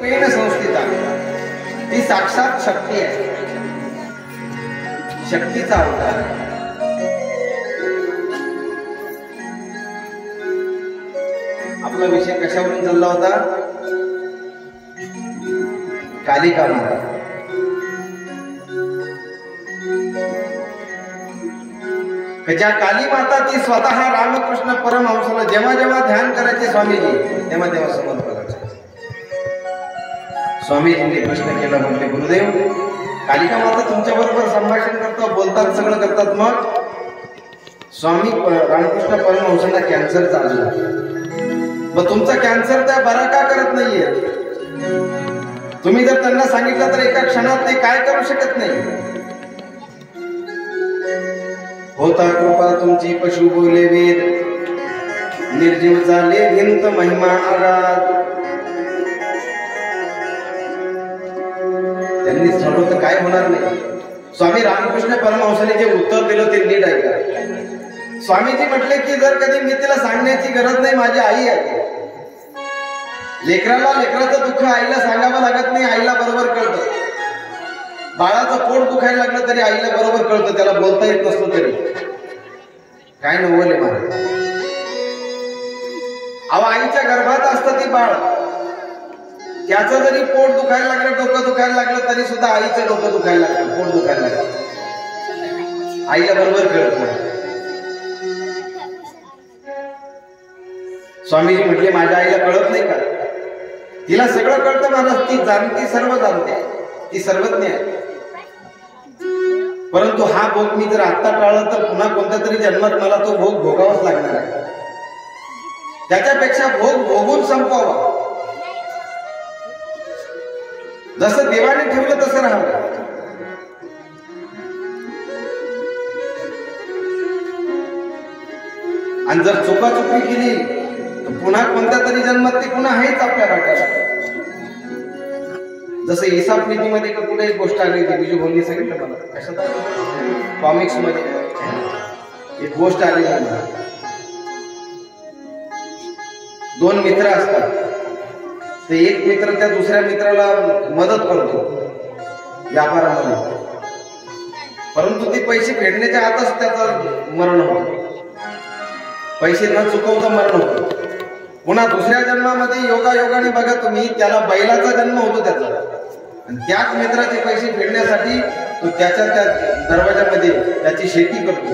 प्रेम संस्थिता ती साक्षात शक्ती आहे, शक्तीचा अवतार आहे. आपला विषय कशावरून चालला होता? कालिका माता. ज्या काली माता ती स्वतः रामकृष्ण परमहंसाला जेव्हा जेव्हा ध्यान करायचे स्वामीजी, तेव्हा तेव्हा समोर बघायचे. स्वामीजींनी प्रश्न केला, म्हटले गुरुदेव, कालिका माता तुमच्या बरोबर संभाषण करतात, बोलतात, सगळं करतात, मग स्वामी रामकृष्ण परमहंसांना कॅन्सर चालला, मग तुमचा कॅन्सर त्या बरा का करत नाहीये? तुम्ही जर त्यांना सांगितलं तर एका क्षणात ते काय करू शकत नाही. होता कृपा तुमची पशु बोले वेद, निर्जीव झाले भिंत महिमा आराध. त्यांनी ठरवलं तर काय होणार नाही. स्वामी रामकृष्ण परमहंसाने जे उत्तर दिलं ते नीट ऐका. स्वामीजी म्हटले की जर कधी मी तिला सांगण्याची गरज नाही, माझी आई आहे. लेकराचं दुःख आईला सांगावं लागत नाही, आईला बरोबर कळतं. बाळाचं पोट दुखायला लागलं तरी आईला बरोबर कळतं, त्याला बोलता येत नसतो तरी. काय नवले मला, अहो आईच्या गर्भात असतं ती बाळ, त्याचं जरी पोट दुखायला लागलं, डोकं दुखायला लागलं तरी सुद्धा आईचं डोकं दुखायला लागलं, पोट दुखायला लागलं, आईला बरोबर कळतं. स्वामीजी म्हटले माझ्या आईला कळत नाही का? तिला सगळं कळतं महाराज, ती जाणती, सर्व जाणते, ती सर्वज्ञ आहे. परंतु हा भोग मी जर आत्ता टाळला तर पुन्हा कोणत्या तरी जन्मात मला तो भोग भोगावाच लागणार आहे. त्याच्यापेक्षा भोग भोगून संपवावा. जसं देवाने ठेवलं तसं राहावं. आणि जर चुकाचुकी केली तर पुन्हा कोणत्या तरी जन्मात ती पुन्हा आहेच आपल्या वाट्याला. जसं ईसाप नीतीमध्ये कुठे एक गोष्ट आली होती, बिजू बोलली सांगितलं मला, कशात कॉमिक्स मध्ये एक गोष्ट आली मला. दोन मित्र असतात, ते एक मित्र त्या दुसऱ्या मित्राला मदत करतो व्यापारामध्ये, परंतु ते पैसे फेडण्याच्या आतच त्याचं मरण होतं. पैसे न चुकवता मरण होतं. पुन्हा दुसऱ्या जन्मामध्ये योगायोगाने बघा तुम्ही, त्याला बैलाचा जन्म होतो त्याचा, आणि त्याच मित्राचे पैसे फेडण्यासाठी तो त्याच्या त्या दरवाजामध्ये त्याची शेती करतो.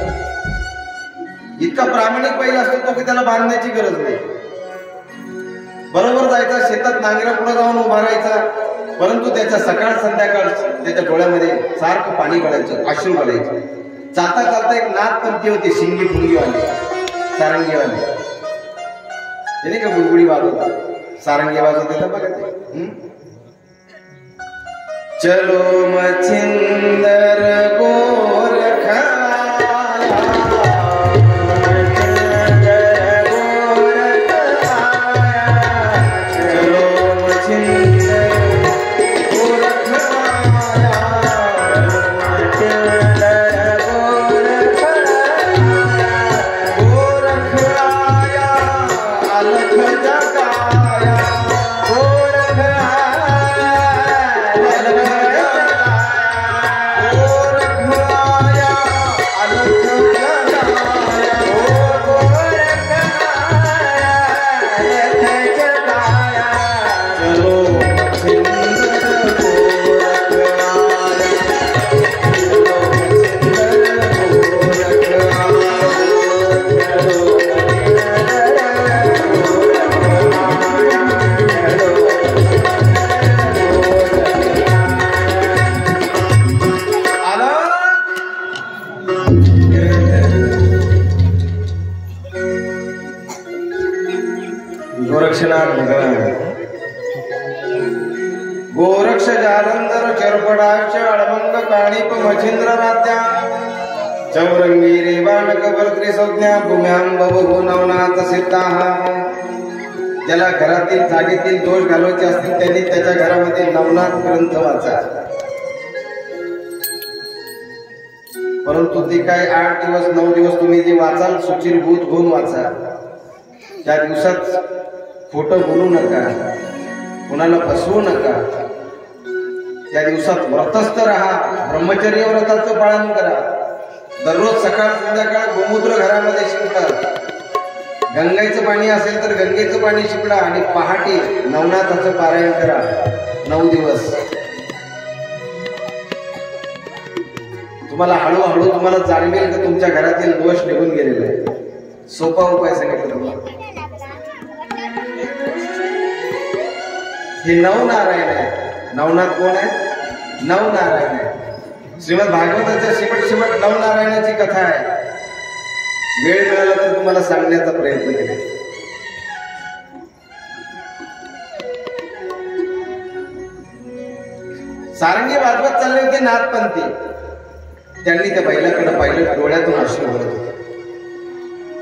इतका प्रामाणिक बैल असतो तो की त्याला बांधण्याची गरज नाही. बरोबर जायचा शेतात, नांगरा पुढे जाऊन उभा राहायचा, परंतु त्याच्या सकाळ संध्याकाळ त्याच्या डोळ्यामध्ये सारखं पाणी गळायचं, अश्रू गळायचं. चालता चालता एक नाथ पंथी होती, शिंगी फुंगीवाली, सारंगीवाली, त्याने का बुडबुडी वाजवतात, सारंगी वाजवते तर बघा ते. चलो मच्छिंदर गोरखा, गोरक्ष जालंधर चरपडाक्ष अडमंग काणिप मच्छिंद्र रात्या चौरंगी रेवाणक भर्त्री संज्ञा भूम्यां बबहू नवनाथ सिद्धाः. ज्याला घरातील जागेतील दोष घालवायचे असतील त्यांनी त्याच्या घरामध्ये नवनाथ ग्रंथ वाचा. परंतु ते काय 8 दिवस 9 दिवस तुम्ही जे वाचाल सुचिरभूत होऊन वाचा. त्या दिवसात खोटं बोलू नका. कुणाला फसवू नका. त्या दिवसात व्रतस्थ राहा, ब्रह्मचर्य व्रताचं पालन करा. दररोज सकाळ संध्याकाळ गोमूत्र घरामध्ये शिंपडा. गंगेचं पाणी असेल तर गंगेचं पाणी शिंपडा आणि पहाटे नवनाथाचं पारायण करा 9 दिवस. तुम्हाला हळूहळू तुम्हाला जाणवेल की तुमच्या घरातील दोष निघून गेलेले आहे. सोपा उपाय सांगितलं तुम्हाला. हे नवनारायण आहे. नवनाथ कोण आहे? नवनारायण आहे. श्रीमद भागवताच्या शेवट नवनारायणाची कथा आहे. वेळ मिळाला तर तुम्हाला सांगण्याचा प्रयत्न केला. सारंगी वाजवत चालले होते नाथपंथी. त्यांनी त्या बैलाकडे पाहिलं, डोळ्यातून अश्रू भरत होते.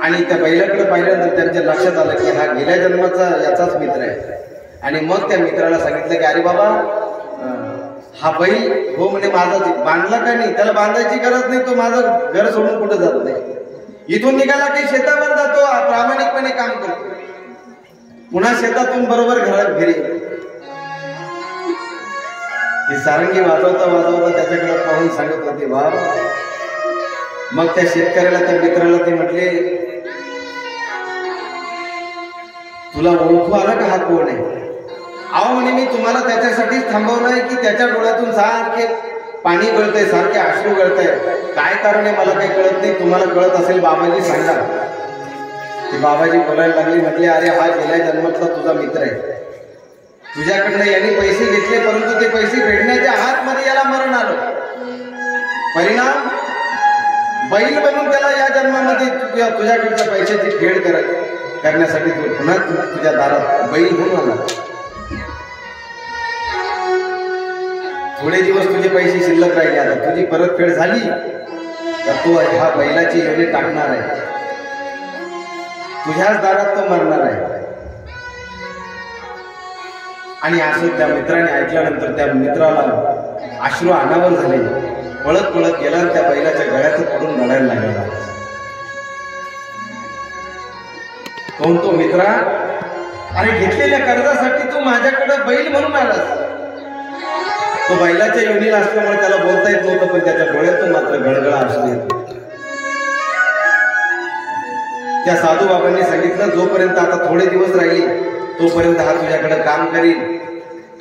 आणि त्या बैलाकडे पाहिल्यानंतर त्यांच्या लक्षात आलं की हा गेल्या जन्माचा याचाच मित्र आहे. आणि मग त्या मित्राला सांगितलं की अरे बाबा, हा बैल हो म्हणे माझा बांधला का नाही, त्याला बांधायची गरज नाही, तो माझं घर सोडून कुठं जात नाही. इथून निघाला की शेतावर जातो, प्रामाणिकपणे काम करतो, पुन्हा शेतातून बरोबर घरात घरी. ती सारंगी वाजवता वाजवता त्याच्याकडे पाहून सांगत होती वा. मग त्या शेतकऱ्याला, त्या मित्राला ते म्हटले, तुला ओळखू आलं का हा कोण आहे? अहो म्हणे मी तुम्हाला त्याच्यासाठीच थांबवलंय की त्याच्या डोळ्यातून सारखे पाणी गळतंय, सारखे अश्रू गळतंय. काय कारण आहे मला काही कळत नाही, तुम्हाला कळत असेल बाबाजी सांगा. ती बाबाजी बोलायला लागली. म्हटले अरे हा गेल्या जन्मातला तुझा मित्र आहे. तुझ्याकडनं यांनी पैसे घेतले, परंतु ते पैसे फेडण्याच्या आतमध्ये याला मरण आलं. परिणाम बैल बनून त्याला या जन्मामध्ये तुझ्याकडच्या पैशाची फेड करण्यासाठी तू पुन्हा तुझ्या दारात बैल होऊन आला. थोडे दिवस तुझे पैसे शिल्लक राहिले, आता तुझी परतफेड झाली तर तू ह्या बैलाची योनी टाकणार आहे, तुझ्याच दारात तो मरणार आहे. आणि असं त्या मित्राने ऐकल्यानंतर त्या मित्राला अश्रू अनावर झाले. पळत पळत गेला, त्या बैलाच्या गळ्यात पडून रडायला लागला. कोण तो मित्रा? अरे घेतलेल्या कर्जासाठी तू माझ्याकडे बैल म्हणून आलास. तो बैलाच्या योनीला असल्यामुळे त्याला बोलता येत नव्हतं, पण त्याच्या डोळ्यातून मात्र गळगळा असू येत. त्या साधू बाबांनी सांगितलं जोपर्यंत आता थोडे दिवस राहिले तोपर्यंत हा तुझ्याकडे काम करील.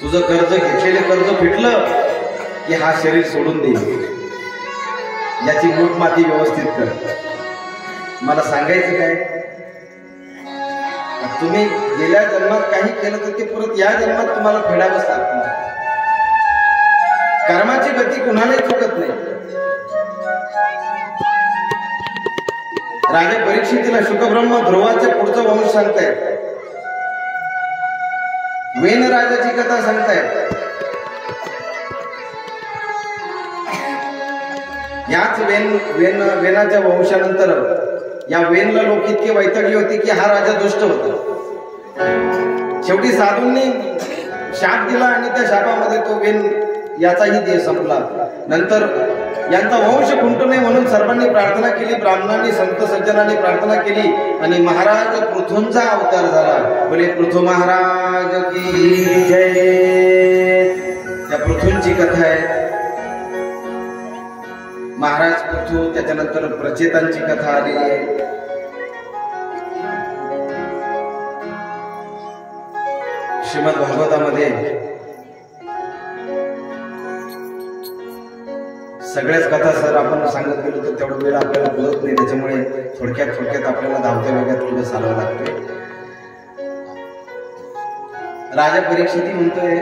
तुझं कर्ज, घेतलेले कर्ज फिटलं की हा शरीर सोडून देईल. याची मूठ माती व्यवस्थित कर. मला सांगायचं काय, तुम्ही गेल्या जन्मात काही केलं तर ते परत या जन्मात तुम्हाला फेडावंच लागतं. कर्माची गती कुणालाही चुकत नाही. राजा परीक्षितीला शुकब्रह्म ध्रुवाच्या पुढचा वंश सांगतायत. वेन राजाची कथा सांगतायत. याच वेनाच्या वंशानंतर या वेनला लोक इतके वैतागली होती की हा राजा दुष्ट होता. शेवटी साधूंनी शाप दिला आणि त्या शापामध्ये तो वेन याचाही देह संपला. नंतर यांचा वंश खुंटू नये म्हणून सर्वांनी प्रार्थना केली, ब्राह्मणांनी संत सज्जनांनी प्रार्थना केली आणि महाराज पृथूंचा अवतार झाला. बोले पृथू महाराज की जय. त्या पृथूंची कथा आहे. महाराज पृथू, त्याच्यानंतर प्रचेतांची कथा आलेली आहे. श्रीमद भागवतामध्ये सगळ्याच कथा सर आपण सांगत गेलो तर तेवढा वेळ आपल्याला बोलत नाही. त्याच्यामुळे थोडक्यात आपल्याला धावत्या वेगात पुढे चालवावं लागतंय. राजा परीक्षिती म्हणतोय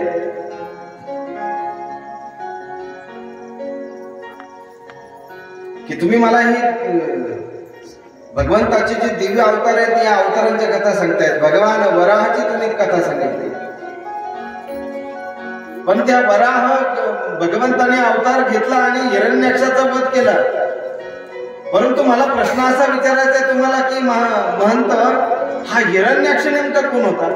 की तुम्ही मला ही भगवंताचे जे दिव्य अवतार आहेत या अवतारांच्या कथा सांगतायत. भगवान वराहाची तुम्ही कथा सांगितली, पण त्या वराह भगवंताने अवतार घेतला आणि हिरण्याक्षाचा वध केला. परंतु मला प्रश्न असा विचारायचा आहे तुम्हाला की महंत, हा हिरण्याक्ष नेमका कोण होता?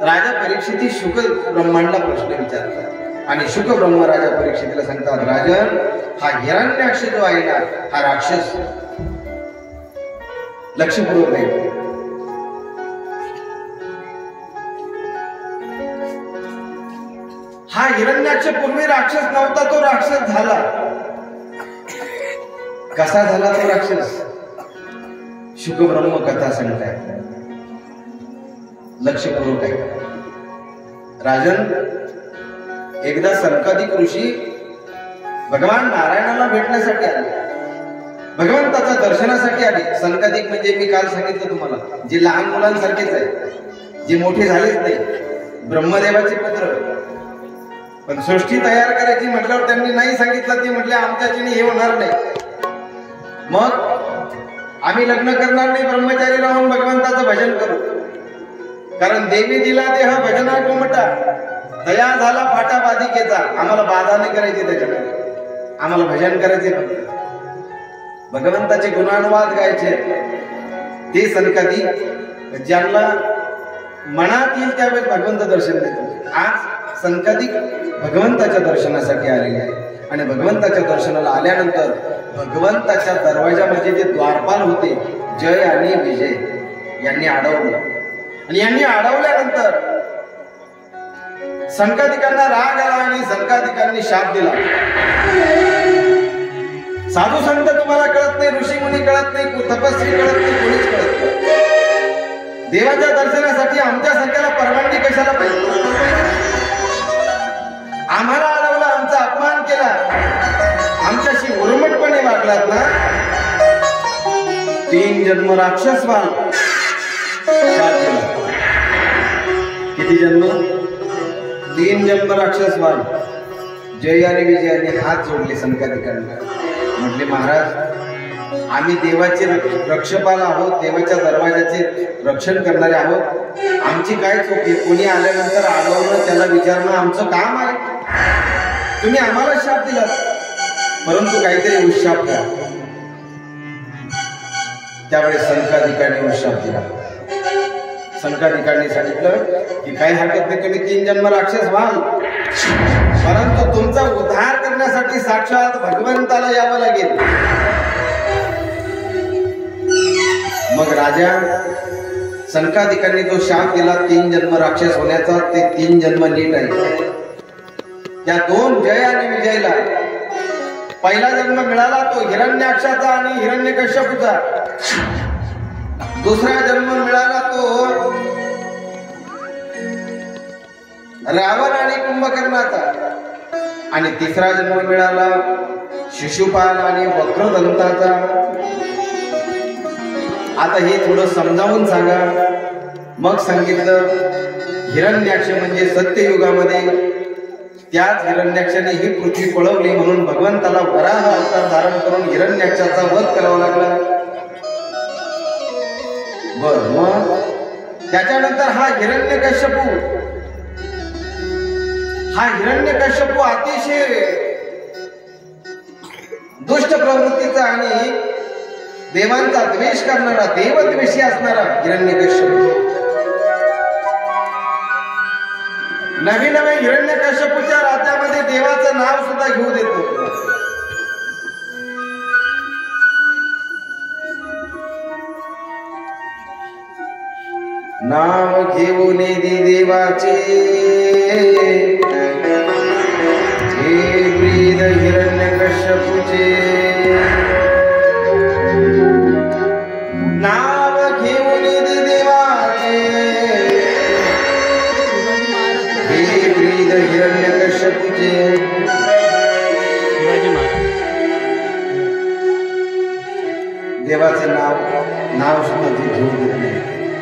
राजा परीक्षिती शुक ब्रह्मांडला प्रश्न विचारतात आणि शुक ब्रह्म राजा परीक्षितीला सांगतात, राजन, हा हिरण्याक्ष जो आहे ना, हा राक्षस. लक्षपूर्वक आहे. हा हिरण्याक्ष पूर्वी राक्षस नव्हता, तो राक्षस झाला. कसा झाला तो राक्षस? शुकब्रह्म कथा सांगताय, लक्षपूर्वक आहे. राजन, एकदा सनकादिक ऋषी भगवान नारायणाला भेटण्यासाठी आले, भगवंताच्या दर्शनासाठी आले. सनकादिक म्हणजे मी काल सांगितलं तुम्हाला, जे लहान मुलांसारखेच आहे, जे मोठे झालेच नाही, ब्रह्मदेवाचे पुत्र. पण सृष्टी तयार करायची म्हटल्यावर त्यांनी नाही सांगितलं. ते म्हटले आमच्याच्याने हे होणार नाही, मग आम्ही लग्न करणार नाही, ब्रह्मचारी राहून भगवंताचं भजन करू. कारण देवी दिला देह भजना कोमटा, दया झाला फाटा बाधिकेचा. आम्हाला बाधा नाही करायची त्याच्यामध्ये, आम्हाला भजन करायचे, भगवंताचे गुणानुवाद गायचे. ते सनकादिक ज्यांना मनात येईल त्यावेळेस भगवंत दर्शन देतो. आज सनकादिक भगवंताच्या दर्शनासाठी आलेले आहे. आणि भगवंताच्या दर्शनाला आल्यानंतर भगवंताच्या दरवाजामध्ये जे द्वारपाल होते जय आणि विजय यांनी अडवलं. आणि यांनी अडवल्यानंतर सनकादिकांना राग आला आणि सनकादिकांनी शाप दिला. साधू संत तुम्हाला कळत नाही, ऋषी मुनी कळत नाही, तपस्वी कळत नाही, कोणीच कळत नाही. देवाच्या दर्शनासाठी आमच्या संख्याला परवानगी कशाला पाहिजे? आम्हाला अडवलं, आमचा अपमान केला, आमच्याशी उर्मटपणे वागलात ना, 3 जन्म राक्षस व्हाल. किती जन्म? 3 जन्म राक्षस व्हाल. जय आणि विजयाने हात जोडले सनकादिकांना. म्हटले महाराज, आम्ही देवाचे रक्षपाल आहोत, देवाच्या दरवाजाचे रक्षण करणारे आहोत. आमची काय चूक आहे? कोणी आल्यानंतर अडवणं, त्याला विचारणं आमचं काम आहे. तुम्ही आम्हाला शाप दिला, परंतु काहीतरी उशाप द्या. त्यावेळेस सनकादिकांनी उशाप दिला. सनकादिकांनी सांगितलं की काही हरकत नाही, तुम्ही 3 जन्म राक्षस व्हाल, परंतु तुमचा उद्धार करण्यासाठी साक्षात भगवंताला यावं लागेल. मग राजा सनकादिकांनी जो शाप दिला 3 जन्म राक्षस होण्याचा, ते 3 जन्म नीट आहे. त्या 2 जय आणि विजयला पहिला जन्म मिळाला तो हिरण्याक्षाचा आणि हिरण्यकश्यपूचा. दुसरा जन्म मिळाला तो रावण आणि कुंभकर्णाचा. आणि तिसरा जन्म मिळाला शिशुपाल आणि वक्रदंताचा. आता हे थोडं समजावून सांगा. मग सांगितलं हिरण्याक्ष म्हणजे सत्ययुगामध्ये त्याच हिरण्याक्षाने ही पृथ्वी पळवली, म्हणून भगवंताला वराह अवतार धारण करून हिरण्याक्षाचा वध करावा लागला. बर, मग त्याच्यानंतर हा हिरण्यकश्यपू अतिशय दुष्ट प्रवृत्तीचा आणि देवांचा द्वेष करणारा, देवद्वेषी असणारा हिरण्यकश्यपू. नवीन हिरण्यकश्यपूच्या राज्यामध्ये देवाचं नाव सुद्धा घेऊ देतो. नाव घेऊन देवाचे हे ब्रीद हिरण्यकश्यपूचे. नाव घेऊन देवाचे हे ब्रीद हिरण्यकश्यपूचे. देवाचे नाव सुद्धा ते घेऊ देत नाही.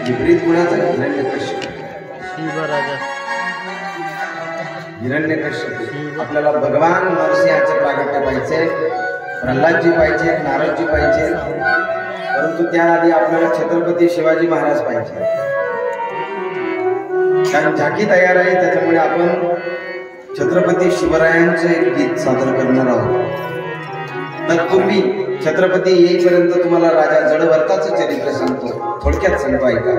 विपरीत गुणाचा हिरण्यकश्यप. आपल्याला भगवान नरसिंहाचं प्रागट्य पाहिजे, प्रल्हादजी पाहिजे, नारदजी पाहिजे, परंतु त्याआधी आपल्याला छत्रपती शिवाजी महाराज पाहिजे. कारण झाकी तयार आहे, त्याच्यामुळे आपण छत्रपती शिवरायांचे एक गीत सादर करणार आहोत. तत्पूर्वी छत्रपती येईपर्यंत तुम्हाला राजा जडभरताचं चरित्र सांगतो, थोडक्यात सांगतो ऐका.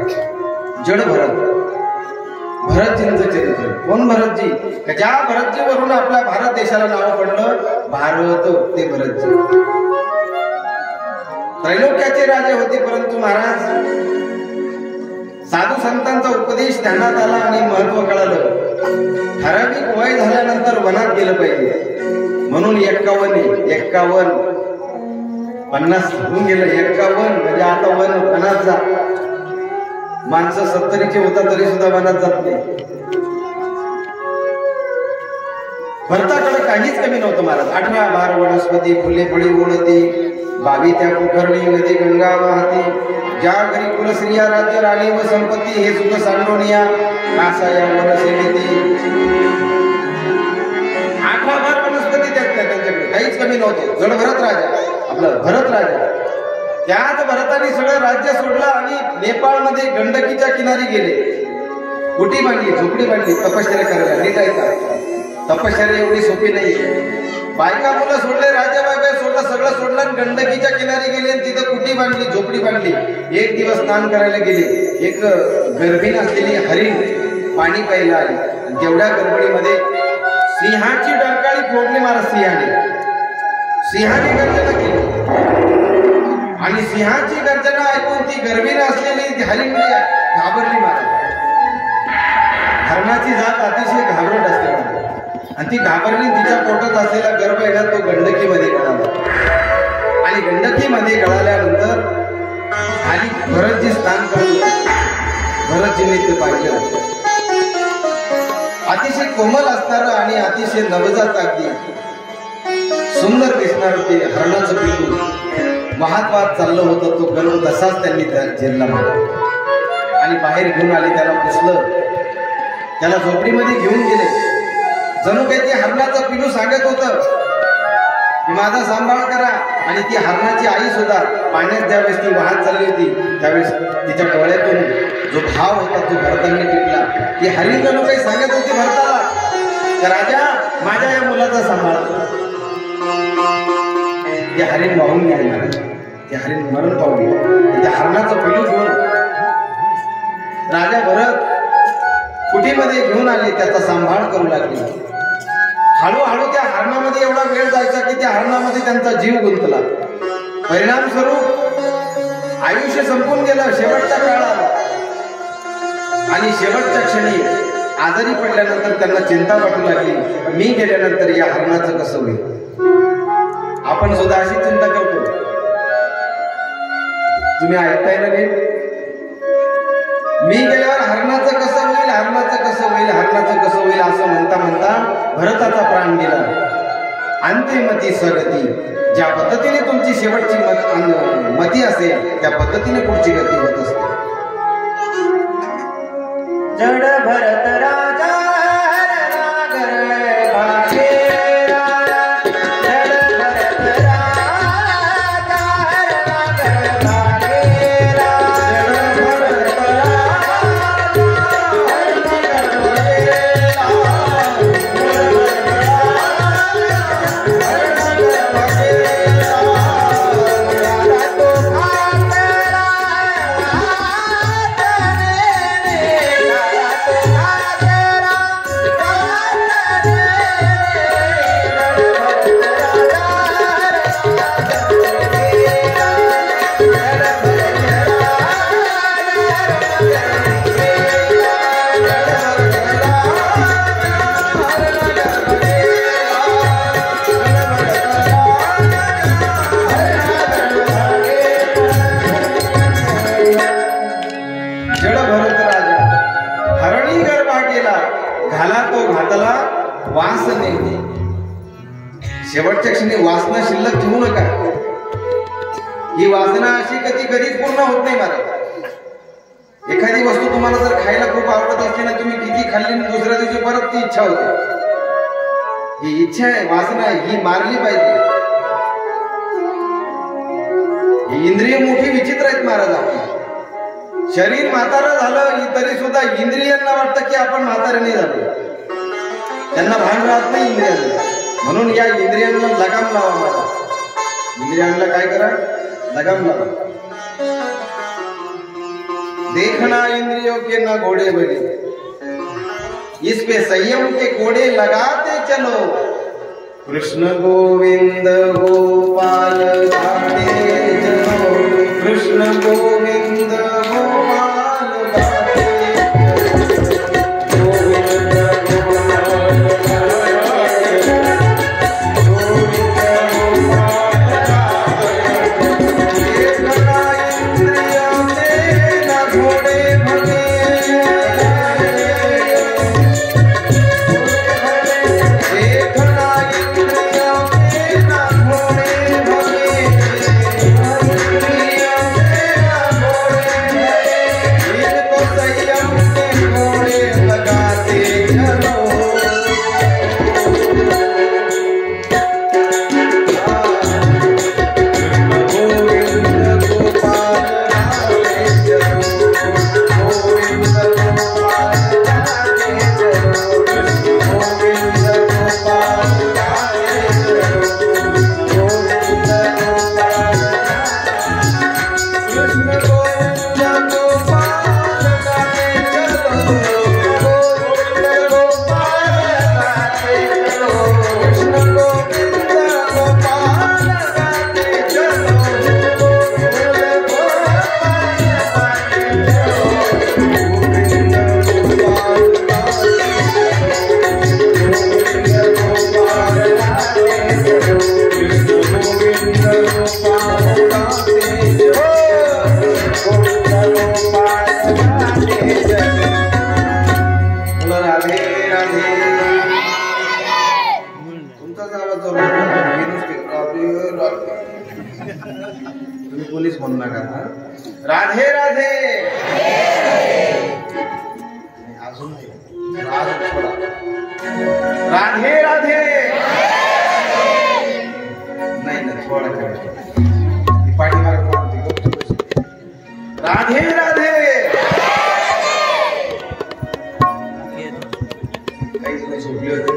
भरतजींचं चरित्र. कोण भरतजी? ज्या भरतजीवरून आपल्या भारत देशाला नाव पडलं भारत, ते भरतजी त्रैलोक्याचे राजे होते. परंतु महाराज साधू संतांचा उपदेश ध्यानात आला आणि महत्व कळालं. ठराविक वय झाल्यानंतर केलं पाहिजे. म्हणून 51 50 होऊन गेलं. 51 म्हणजे आता वन 50 जा. माणसं 70चे होता तरी सुद्धा वनात जात नाही. भरताकडे काहीच कमी नव्हतं महाराज. 18 बार वनस्पती फुले फळी ओढती, 22 त्या कुखरणी नदी गंगा वाहती, ज्या घरी कुलश्रिया राज्य राणी व संपत्ती, हे सुख सांडोनिया कासा या वनसेनेती. 18 बार वनस्पती त्यांच्याकडे काहीच कमी नव्हतं. जड भरत राजा, आपलं भरत राजा. त्याच भरताने सगळं राज्य सोडलं आणि नेपाळमध्ये गंडकीच्या किनारी गेले. कुटी बांधली, झोपडी बांधली, तपश्चर्या करायला. नीट ऐका, तपश्चर्या एवढी सोपी नाही. बायका मुलं सोडले, राजा बायका सोडलं, सगळं सोडलं आणि गंडकीच्या किनारी गेले आणि तिथं कुटी बांधली, झोपडी बांधली. एक दिवस स्नान करायला गेले. एक गर्भीण असलेली हरिण पाणी प्यायला आली. तेवढ्या गडबडीमध्ये सिंहाची डरकाळी फोडली महाराज. सिंहाने गर्जना केली आणि सिंहाची गर्जना ऐकून ती गर्भीण असलेली हरिण घाबरली महाराज. हरणाची जात अतिशय घाबरट असते आणि ती घाबरली. तिच्या पोटात असलेला गर्भ आहे ना तो गंडकीमध्ये गळाला आणि गंडकीमध्ये गळाल्यानंतर खाली भरतजी स्नान करत. भरतजीने ते पाहिलं. अतिशय कोमल असणारं आणि अतिशय नवजात अगदी सुंदर दिसणार ते हरणाचं पिल्लू वाहत चाललं होतं. तो गर्भ तसाच त्यांनी झेलला आणि बाहेर घेऊन आले. त्याला पुसलं, त्याला झोपडीमध्ये घेऊन गेले. जणू काही ते हरणाचं पिल्लू सांगत होतं की माझा सांभाळ करा. आणि ती हरणाची आई सुद्धा पाण्यात ज्यावेळेस ती वाहत चालली होती त्यावेळेस तिच्या डोळ्यातून जो भाव होता तो भरतांनी टिपला. ती हरिण जणू काही सांगत होती भरताला, राजा माझ्या या मुलाचा सांभाळ. ते हरिण वाहून गेले. ते हरिण मरण पावली. त्या हरणाचं पिल्लू घेऊन राजा भरत कुटीमध्ये घेऊन आले. त्याचा सांभाळ करू लागले. हळूहळू त्या हरणामध्ये एवढा वेळ जायचा की त्या हरणामध्ये त्यांचा जीव गुंतला. परिणाम स्वरूप आयुष्य संपून गेलं. शेवटचा काळ आला आणि शेवटच्या क्षणी आजारी पडल्यानंतर त्यांना चिंता वाटू लागली, मी गेल्यानंतर या हरणाचं कसं होईल. आपण सुद्धा अशी चिंता करतो. तुम्ही ऐकताय ना रे, मी गेल्यावर हरणाचं कसं होईल, हरणाचं कसं होईल, हरणाचं कसं होईल असं म्हणता म्हणता भरताचा प्राण गेला. अंतिमती सगती. ज्या पद्धतीने तुमची शेवटची मती असेल त्या पद्धतीने पुढची गती होत असते. जड भरत राजा वास नाही. शेवटच्या क्षणी वासना शिल्लक ठेवू नका. ही वासना अशी कधीच पूर्ण होत नाही महाराज. एखादी वस्तू तुम्हाला जर खायला खूप आवडत असते ना, तुम्ही किती खाल्ली दुसऱ्या दिवशी परत ती इच्छा होते. ही इच्छा आहे, वासना आहे, ही मारली पाहिजे. ही इंद्रिय मोठी विचित्र आहेत महाराज. आपली शरीर म्हातारं झालं तरी सुद्धा इंद्रियांना वाटतं की आपण म्हातारे नाही झालो. त्यांना भान राहत नाही इंद्रियांना. म्हणून या इंद्रियांना लगाम लावा महाराज. इंद्रियांना काय करा, लगाम लावा. देखना इंद्रियों के न घोड़े बने, इस पे संयम के घोड़े लगाते चलो. कृष्ण गोविंद गोपाल गाते चलो, कृष्ण गोविंद गोपाल गाते चलो, गोविंद गोपाल कृष्ण गोविंद गोपाल तेज गोविंद गोपाल तेज बोला राधे राधे तुमचाच आवाज जोर राधे राधे तुम्ही पोलीस म्हणू नका हा? राधे राधे अजून राज थोडा. राधे राधे नाही नाही थोडा पाठीमागे राधे राधे काहीच नाही सोडली होती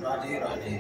राधे राधे